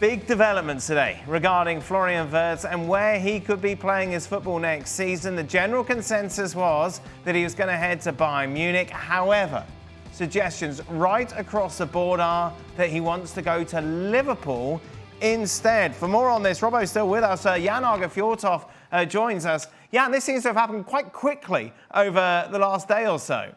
Big developments today regarding Florian Wirtz and where he could be playing his football next season. The general consensus was that he was going to head to Bayern Munich. However, suggestions right across the board are that he wants to go to Liverpool instead. For more on this, Robbo's still with us. Jan Fjortoft joins us. Jan, this seems to have happened quite quickly over the last day or so.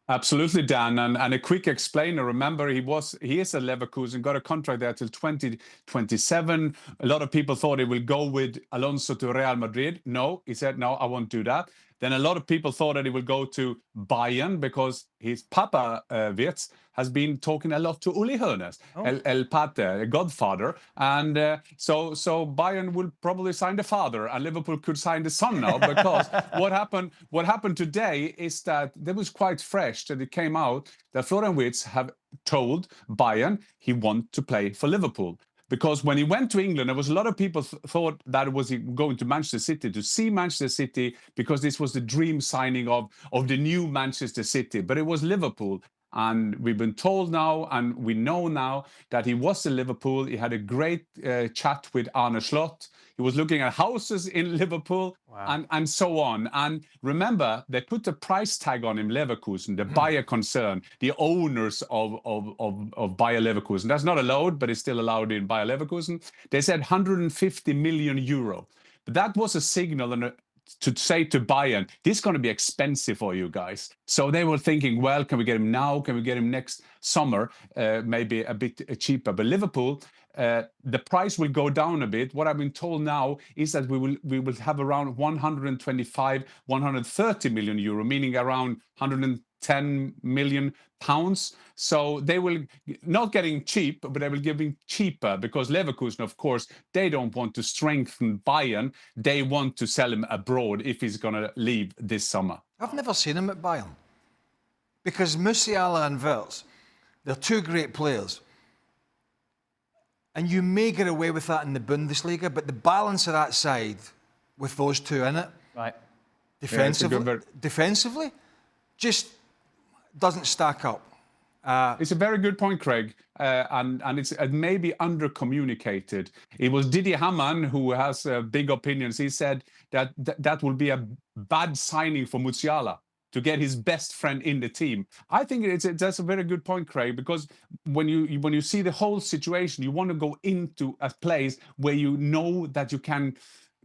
Absolutely, Dan. And a quick explainer. Remember, he is a Leverkusen, got a contract there till 2027. A lot of people thought he will go with Alonso to Real Madrid. No, he said, no, I won't do that. Then a lot of people thought that he will go to Bayern because his papa, Wirtz, has been talking a lot to Uli Hoeneß, El Pate, godfather. And so Bayern will probably sign the father and Liverpool could sign the son now because what happened today is that there was quite fresh that it came out that Florian Wirtz have told Bayern he wants to play for Liverpool. Because when he went to England, there was a lot of people thought that it was going to Manchester City to see Manchester City because this was the dream signing of the new Manchester City. But it was Liverpool. And we've been told now, and we know now, that he was in Liverpool. He had a great chat with Arne Slot. He was looking at houses in Liverpool. Wow. and so on. And remember, they put a price tag on him, Leverkusen, the Bayer concern, the owners of Bayer Leverkusen. That's not allowed, but it's still allowed in Bayer Leverkusen. They said 150 million euro. But that was a signal and to say to Bayern, this is going to be expensive for you guys. So they were thinking, well, can we get him now? Can we get him next summer? Maybe a bit cheaper. But Liverpool, the price will go down a bit. What I've been told now is that we will have around 125, 130 million euro, meaning around 110 million pounds. So they will not getting cheap, but they will give him cheaper because Leverkusen, of course, they don't want to strengthen Bayern. They want to sell him abroad if he's going to leave this summer. I've never seen him at Bayern because Musiala and Wirtz, they're two great players. And you may get away with that in the Bundesliga, but the balance of that side with those two in it, right, defensively, just doesn't stack up. It's a very good point, Craig, and it's maybe under-communicated. It was Didier Hamann who has big opinions. He said that will be a bad signing for Musiala to get his best friend in the team. I think that's a very good point, Craig, because when you see the whole situation, you want to go into a place where you know that you can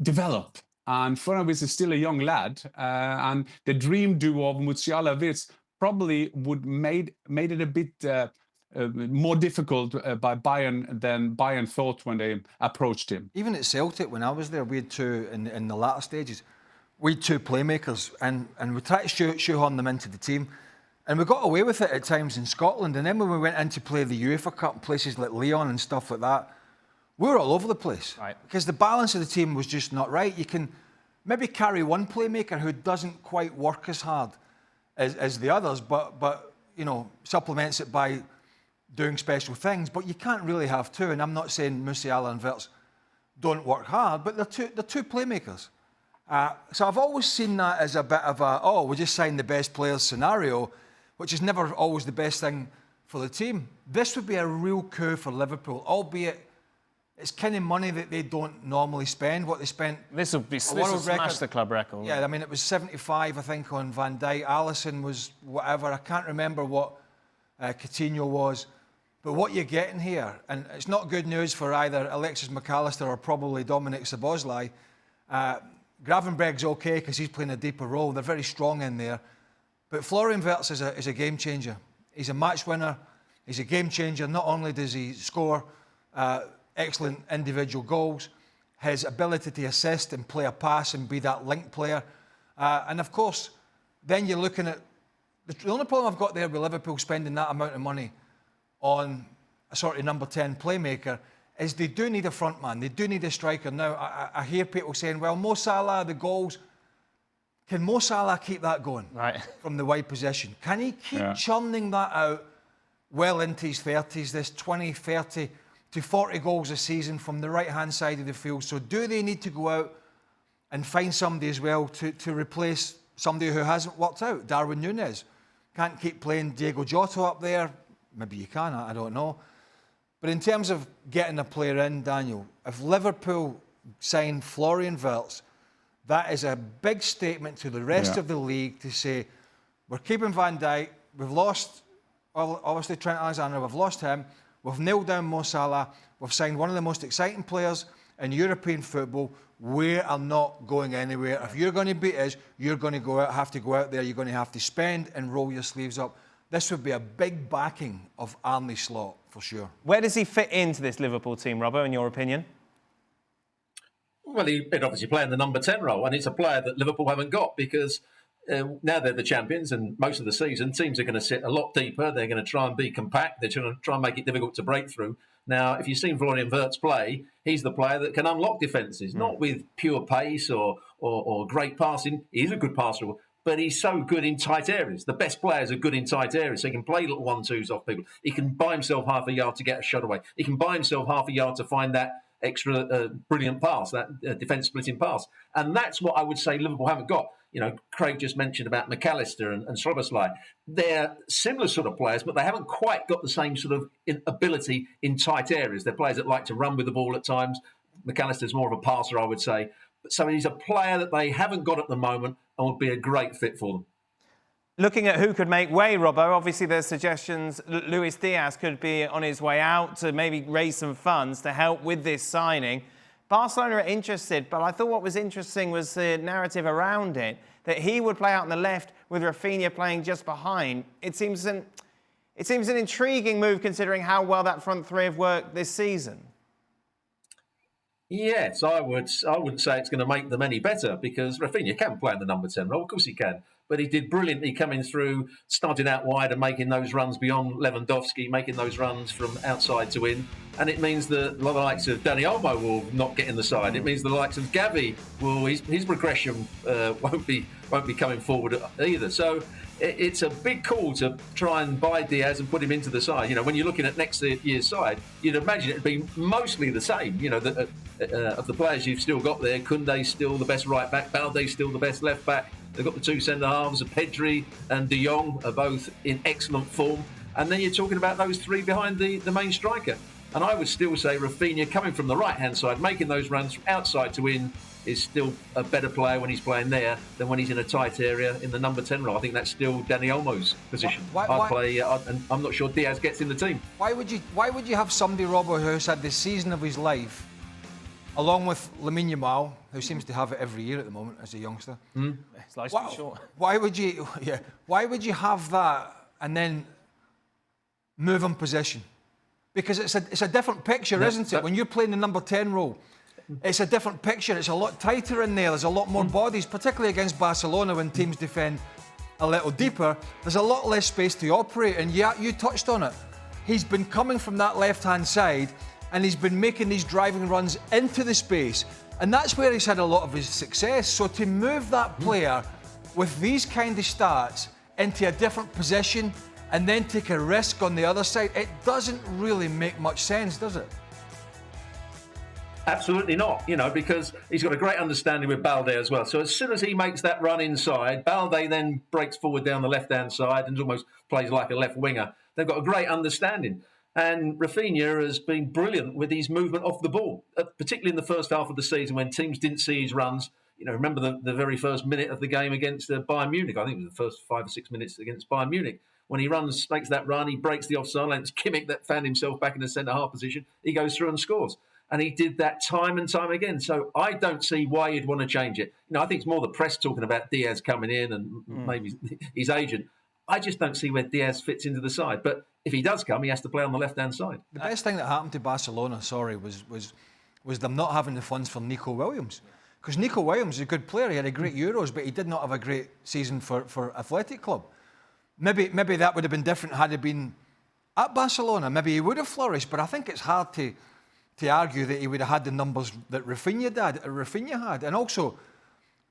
develop. And Florian Wirtz is still a young lad, and the dream duo of Musiala Wirtz probably would made it a bit more difficult by Bayern than Bayern thought when they approached him. Even at Celtic, when I was there, we had two in the latter stages. We had two playmakers, and we tried to shoehorn them into the team. And we got away with it at times in Scotland. And then when we went in to play the UEFA Cup in places like Lyon and stuff like that, we were all over the place. Right. Because the balance of the team was just not right. You can maybe carry one playmaker who doesn't quite work as hard as the others, but you know, supplements it by doing special things. But you can't really have two. And I'm not saying Musiala and Wirtz don't work hard, but they're two playmakers. So I've always seen that as a bit of we just signed the best players scenario, which is never always the best thing for the team. This would be a real coup for Liverpool, albeit it's kind of money that they don't normally spend. What they spent. This will smash the club record. Yeah, I mean, it was 75, I think, on Van Dijk. Alisson was whatever. I can't remember what Coutinho was. But what you're getting here, and it's not good news for either Alexis McAllister or probably Dominic Szoboszlai. Gravenberg's okay because he's playing a deeper role. They're very strong in there. But Florian Wirtz is a game changer. He's a match winner. He's a game changer. Not only does he score excellent individual goals, his ability to assist and play a pass and be that link player. And of course, then you're looking at... The only problem I've got there with Liverpool spending that amount of money on a sort of number 10 playmaker is they do need a front man. They do need a striker. Now, I hear people saying, well, Mo Salah, the goals. Can Mo Salah keep that going from the wide position? Can he keep churning that out well into his 30s, this 20, 30 to 40 goals a season from the right-hand side of the field? So do they need to go out and find somebody as well to replace somebody who hasn't worked out? Darwin Núñez can't keep playing Diego Jota up there. Maybe you can, I don't know. But in terms of getting a player in, Daniel, if Liverpool sign Florian Wirtz, that is a big statement to the rest of the league to say, we're keeping Van Dijk, we've lost, obviously, Trent Alexander, we've lost him, we've nailed down Mo Salah, we've signed one of the most exciting players in European football. We are not going anywhere. If you're going to beat us, you're going to have to go out there, you're going to have to spend and roll your sleeves up. This would be a big backing of Arne Slot, for sure. Where does he fit into this Liverpool team, Robbo, in your opinion? Well, he'd obviously play in the number 10 role, and it's a player that Liverpool haven't got because now they're the champions, and most of the season, teams are going to sit a lot deeper. They're going to try and be compact. They're going to try and make it difficult to break through. Now, if you've seen Florian Wirtz play, he's the player that can unlock defences, not with pure pace or great passing. He's a good passer, but he's so good in tight areas. The best players are good in tight areas, so he can play little 1-2s off people. He can buy himself half a yard to get a shot away. He can buy himself half a yard to find that extra brilliant pass, that defence-splitting pass. And that's what I would say Liverpool haven't got. You know, Craig just mentioned about McAllister and Szoboszlai. They're similar sort of players, but they haven't quite got the same sort of ability in tight areas. They're players that like to run with the ball at times. McAllister's more of a passer, I would say. So he's a player that they haven't got at the moment and would be a great fit for them. Looking at who could make way, Robbo, obviously there's suggestions Luis Diaz could be on his way out to maybe raise some funds to help with this signing. Barcelona are interested, but I thought what was interesting was the narrative around it, that he would play out on the left with Rafinha playing just behind. It seems an intriguing move considering how well that front three have worked this season. Yes, I wouldn't say it's going to make them any better because Rafinha can play in the number 10 role. Of course he can. But he did brilliantly coming through, starting out wide and making those runs beyond Lewandowski, making those runs from outside to in. And it means the likes of Dani Olmo will not get in the side. It means the likes of Gavi will his progression won't be coming forward either. So it's a big call to try and buy Diaz and put him into the side. You know, when you're looking at next year's side, you'd imagine it'd be mostly the same. You know, of the players you've still got there, Koundé's still the best right back, Balde's still the best left back. They've got the two centre halves, Pedri and De Jong are both in excellent form. And then you're talking about those three behind the main striker. And I would still say Rafinha, coming from the right-hand side, making those runs from outside to in, is still a better player when he's playing there than when he's in a tight area in the number 10 role. I think that's still Dani Olmo's position. And I'm not sure Diaz gets in the team. Why would you have somebody, Robbo, who's had the season of his life, along with Lamine Yamal, who seems to have it every year at the moment as a youngster? His life's too short. Why would you have that and then move him position? Because it's a different picture, isn't it? When you're playing the number 10 role, it's a different picture. It's a lot tighter in there. There's a lot more bodies, particularly against Barcelona when teams defend a little deeper. There's a lot less space to operate. And yeah, you touched on it. He's been coming from that left-hand side and he's been making these driving runs into the space. And that's where he's had a lot of his success. So to move that player with these kind of stats into a different position and then take a risk on the other side, it doesn't really make much sense, does it? Absolutely not, you know, because he's got a great understanding with Balde as well. So as soon as he makes that run inside, Balde then breaks forward down the left-hand side and almost plays like a left winger. They've got a great understanding. And Rafinha has been brilliant with his movement off the ball, particularly in the first half of the season when teams didn't see his runs. You know, remember the very first minute of the game against Bayern Munich. I think it was the first 5 or 6 minutes against Bayern Munich. When he makes that run, he breaks the offside line. It's Kimmich that found himself back in the centre-half position. He goes through and scores. And he did that time and time again. So I don't see why you'd want to change it. You know, I think it's more the press talking about Diaz coming in and maybe his agent. I just don't see where Diaz fits into the side. But if he does come, he has to play on the left-hand side. The best thing that happened to Barcelona, was them not having the funds for Nico Williams. Because Nico Williams is a good player. He had a great Euros, but he did not have a great season for Athletic Club. Maybe that would have been different had he been at Barcelona. Maybe he would have flourished, but I think it's hard to argue that he would have had the numbers that Rafinha had. And also,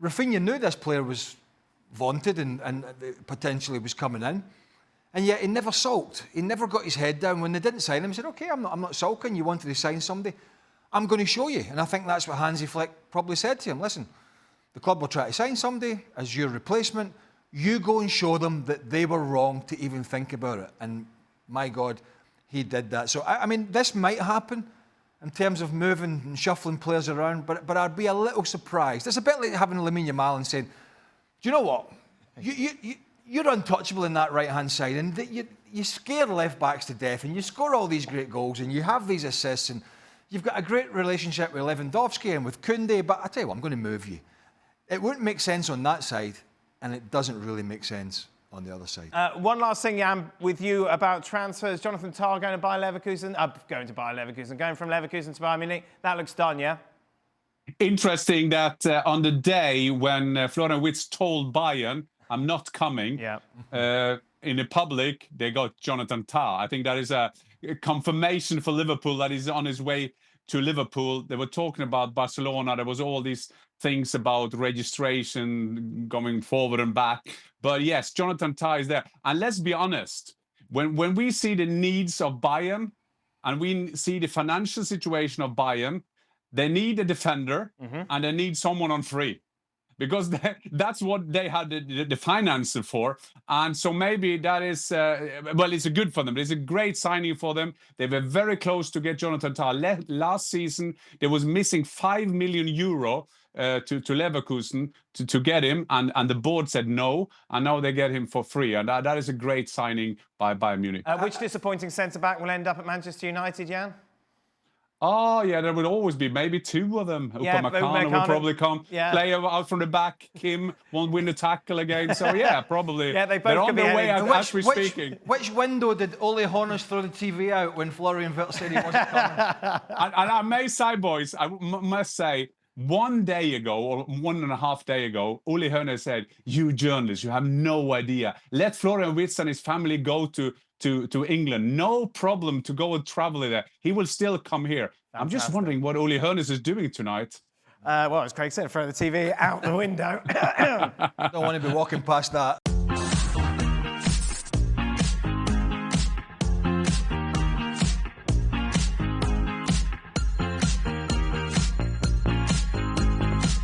Rafinha knew this player was vaunted and potentially was coming in. And yet he never sulked. He never got his head down. When they didn't sign him, he said, OK, I'm not sulking. You wanted to sign somebody. I'm going to show you. And I think that's what Hansi Flick probably said to him. Listen, the club will try to sign somebody as your replacement. You go and show them that they were wrong to even think about it. And my God, he did that. So, I mean, this might happen in terms of moving and shuffling players around, but I'd be a little surprised. It's a bit like having Lamine Yamal and saying, do you know what? You're untouchable in that right-hand side, and you scare left-backs to death, and you score all these great goals, and you have these assists, and you've got a great relationship with Lewandowski and with Koundé, but I tell you what, I'm going to move you. It wouldn't make sense on that side, and it doesn't really make sense on the other side. One last thing, Jan, with you about transfers. Jonathan Tah going to Bayer Leverkusen, going from Leverkusen to Bayern Munich. That looks done, yeah? Interesting that on the day when Florian Wirtz told Bayern, I'm not coming, in the public, they got Jonathan Tah. I think that is a confirmation for Liverpool that he's on his way to Liverpool. They were talking about Barcelona. There was all these things about registration going forward and back. But yes, Jonathan Tah is there. And let's be honest, when we see the needs of Bayern and we see the financial situation of Bayern, they need a defender and they need someone on free. Because that's what they had the financing for. And so maybe that is, it's good for them. It's a great signing for them. They were very close to get Jonathan Tah. Last season, they was missing €5 million to Leverkusen to get him. And the board said no. And now they get him for free. And that is a great signing by Bayern Munich. Which disappointing centre-back will end up at Manchester United, Jan? Oh, yeah, there would always be maybe two of them. Upamecano will probably come. Play out from the back. Kim won't win the tackle again. So, yeah, probably. They both they're on could be their way as we're speaking. Which window did Ole Horners throw the TV out when Florian Wirtz said he wasn't coming? and I may say, boys, I must say, 1 day ago, or 1.5 days ago, Ole Hoeneß said, you journalists, you have no idea. Let Florian Wirtz and his family go to England. No problem to go and travel there. He will still come here. Fantastic. I'm just wondering what Ole Hoeneß is doing tonight. As Craig said, throw the TV out the window. Don't want to be walking past that.